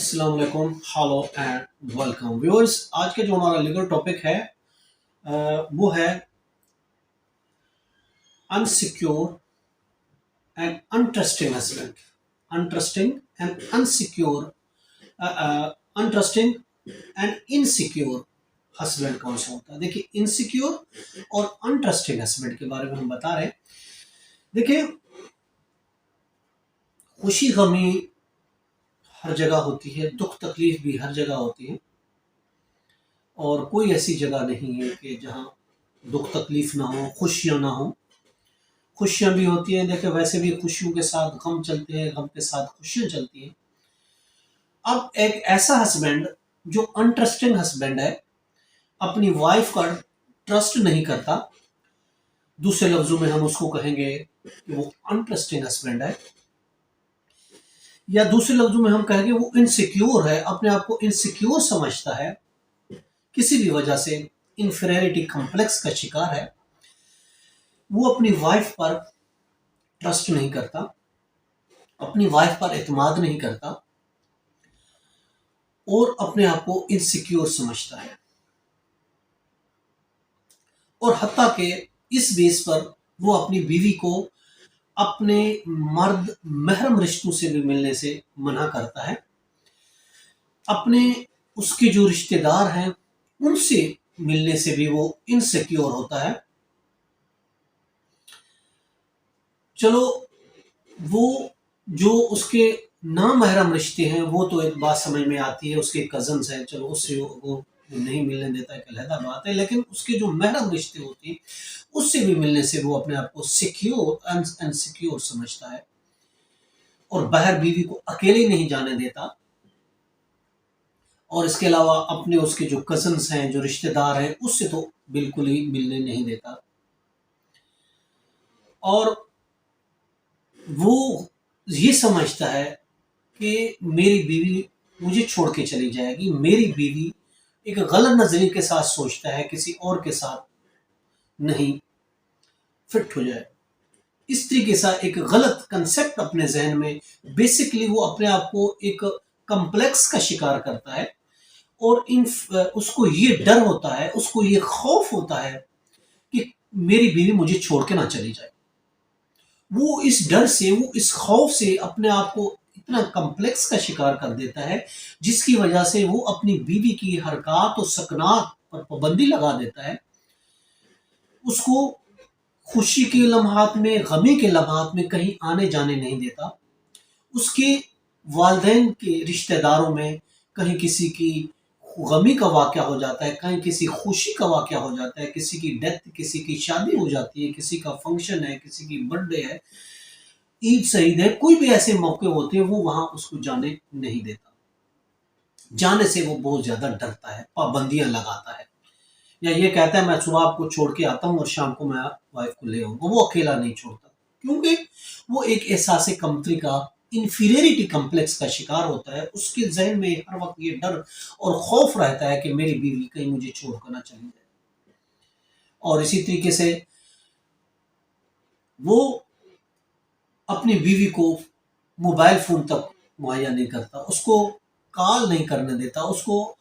अस्सलाम वालेकुम, hello and welcome viewers. आज के जो हमारा लीगल टॉपिक है वो है unsecure and untrusting husband. Untrusting and unsecure untrusting and insecure husband कौन सा होता है। देखिए, इनसिक्योर और अनट्रस्टिंग हस्बैंड के बारे में हम बता रहे हैं। देखिए, खुशी गमी हर जगह होती है, दुख तकलीफ भी हर जगह होती है, और कोई ऐसी जगह नहीं है कि जहाँ दुख तकलीफ ना हो, खुशियाँ ना हो। खुशियाँ भी होती हैं, देखिए वैसे भी खुशियों के साथ गम चलते हैं, गम के साथ खुशियाँ चलती हैं। अब एक ऐसा हस्बैंड जो अनट्रस्टिंग हस्बैंड है, अपनी वाइफ का ट्रस्ट नहीं करता, दूसरे लफ्जों में हम उसको कहेंगे कि वो अनट्रस्टिंग हस्बैंड है, या दूसरे लफ्जों में हम कहेंगे वो इनसिक्योर है, अपने आप को इनसिक्योर समझता है, किसी भी वजह से इन्फीरियरिटी कॉम्प्लेक्स का शिकार है। वो अपनी वाइफ पर ट्रस्ट नहीं करता, अपनी वाइफ पर एतमाद नहीं करता, और अपने आप को इनसिक्योर समझता है। और हत्ता के इस बेस पर वो अपनी बीवी को अपने मर्द महरम रिश्तों से भी मिलने से मना करता है। अपने उसके जो रिश्तेदार हैं उनसे मिलने से भी वो इनसिक्योर होता है। चलो, वो जो उसके नामहरम रिश्ते हैं वो तो एक बात समझ में आती है, उसके कजन्स हैं, चलो उससे वो नहीं मिलने देता, एक अलहदा बात है। लेकिन उसके जो महरम रिश्ते होते हैं उससे भी मिलने से वो अपने आप को सिक्योर अनसिक्योर समझता है, और बाहर बीवी को अकेले नहीं जाने देता। और इसके अलावा अपने उसके जो कजन्स हैं, जो रिश्तेदार हैं, उससे तो बिल्कुल ही मिलने नहीं देता। और वो ये समझता है कि मेरी बीवी मुझे छोड़ के चली जाएगी, मेरी बीवी एक गलत नजरिए के साथ सोचता है, किसी और के साथ नहीं फिट हो जाए। इस तरीके से एक गलत कंसेप्ट अपने जहन में, बेसिकली वो अपने आप को एक कॉम्प्लेक्स का शिकार करता है, और उसको ये डर होता है, उसको ये खौफ होता है कि मेरी बीवी मुझे छोड़ के ना चली जाए। वो इस डर से, वो इस खौफ से अपने आप को इतना कॉम्प्लेक्स का शिकार कर देता है, जिसकी वजह से वो अपनी बीवी की हरकत और सकनात पर पाबंदी लगा देता है। उसको खुशी के लम्हात में, गमी के लम्हात में कहीं आने जाने नहीं देता। उसके वालिदैन के रिश्तेदारों में कहीं किसी की गमी का वाक़या हो जाता है, कहीं किसी खुशी का वाक़या हो जाता है, किसी की डेथ, किसी की शादी हो जाती है, किसी का फंक्शन है, किसी की बर्थडे है, ईद सईद है, कोई भी ऐसे मौके होते हैं, वो वहां उसको जाने नहीं देता। जाने से वो बहुत ज्यादा डरता है, पाबंदियां लगाता है, या ये कहता है मैं सुबह आपको छोड़ के आता हूँ और शाम को मैं वाइफ को ले आऊंगा। वो अकेला नहीं छोड़ता, क्योंकि वो एक एहसास कमतरी का, इंफीरियरिटी कॉम्प्लेक्स का शिकार होता है। उसके जहन में हर वक्त ये डर और खौफ रहता है कि मेरी बीवी कहीं मुझे छोड़कर ना चली जाए। और इसी तरीके से वो अपनी बीवी को मोबाइल फोन तक मुहैया नहीं करता, उसको कॉल नहीं करने देता, उसको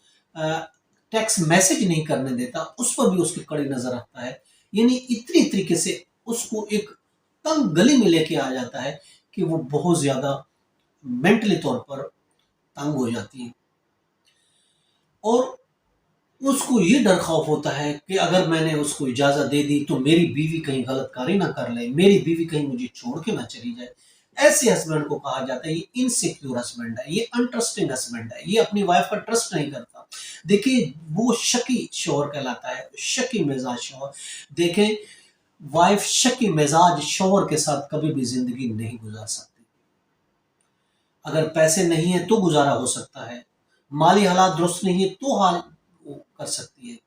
टेक्स्ट मैसेज नहीं करने देता, उस पर भी उसकी कड़ी नजर रखता है। यानी इतनी तरीके से उसको एक तंग गली में लेके आ जाता है कि वो बहुत ज्यादा मेंटली तौर पर तंग हो जाती है। और उसको ये डर खौफ होता है कि अगर मैंने उसको इजाजत दे दी तो मेरी बीवी कहीं गलत कारी ना कर ले, मेरी बीवी कहीं मुझे छोड़ के ना चली जाए। ऐसे हस्बैंड को कहा जाता है ये इनसिक्योर हस्बैंड है, ये अनट्रस्टिंग हस्बैंड है, ये अपनी वाइफ पर ट्रस्ट नहीं करता। देखिए, वो शकी शौहर कहलाता है, शकी मिजाज शौहर। देखें, वाइफ शकी मिजाज शौहर के साथ कभी भी जिंदगी नहीं गुजार सकती। अगर पैसे नहीं है तो गुजारा हो सकता है, माली हालात दुरुस्त नहीं है तो हाल वो कर सकती है,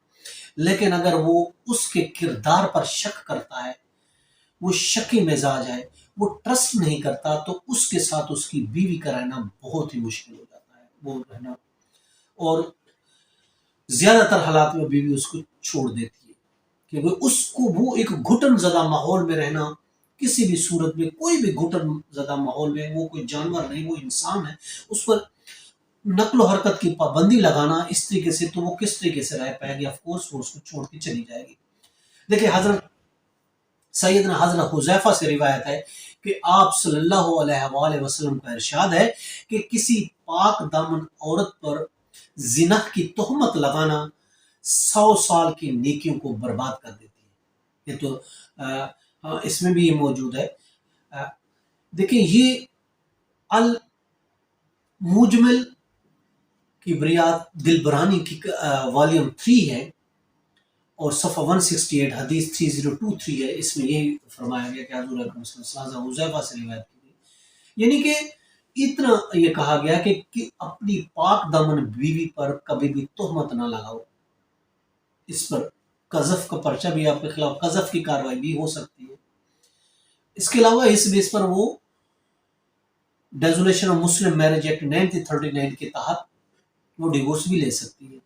लेकिन अगर वो उसके किरदार पर शक करता है, वो शकी मिजाज है, वो ट्रस्ट नहीं करता, तो उसके साथ उसकी बीवी का रहना बहुत ही मुश्किल हो जाता है, वो रहना। और ज्यादातर हालात में बीवी उसको छोड़ देती है, क्योंकि उसको वो एक घुटन ज़दा माहौल में रहना, किसी भी सूरत में, कोई भी घुटन ज़दा माहौल में, वो कोई जानवर नहीं, वो इंसान है, उस पर नकल व हरकत की पाबंदी लगाना इस तरीके से, तो वो किस तरीके से रह पाएगी? ऑफ कोर्स वो उसको छोड़ के चली जाएगी। देखिए हजरत सैयदना हजरत हुज़ैफा से रिवायत है कि आप सल्लल्लाहु अलैहि वसल्लम का इरशाद है कि किसी पाक दामन औरत पर जिना की तोहमत लगाना 100 साल की नेकियों को बर्बाद कर देती है। ये तो इसमें भी ये मौजूद है। अ, देखिए ये अल मुजमिल की ब्रियात दिलबरानी की वॉल्यूम 3 है और सफ़ा 168 हदीस 3023 है। इसमें यही फरमाया गया कि हज़रत अकरम सल्लल्लाहु अलैहि वसल्लम हुज़ैफा से रिवायत की गई, यानी कि इतना ये कहा गया कि अपनी पाक दामन बीवी पर कभी भी तोहमत ना लगाओ। इस पर कज़फ का पर्चा भी आपके खिलाफ, कज़फ की कार्रवाई भी हो सकती है। इसके अलावा इस बेस पर वो डेजोलेशन ऑफ मुस्लिम मैरिज एक्ट 1939 के तहत वो डिवोर्स भी ले सकती है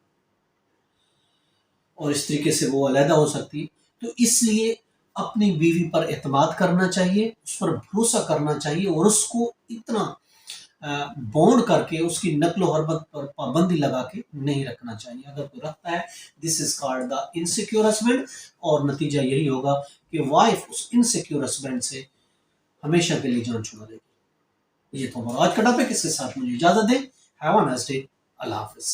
और इस तरीके से वो अलहदा हो सकती है। तो इसलिए अपनी बीवी पर एतमाद करना चाहिए, उस पर भरोसा करना चाहिए और उसको इतना बॉन्ड करके उसकी नकलो हरबत पर पाबंदी लगा के नहीं रखना चाहिए। अगर कोई रखता है, this is called the insecure husband, और नतीजा यही होगा कि वाइफ उस इनसिक्योर हस्बैंड से हमेशा के लिए जान छुड़ा देगी। ये तो हमारा आज का टॉपिक, इसके साथ मुझे इजाजत दें। Have a nice day. Allah Hafiz.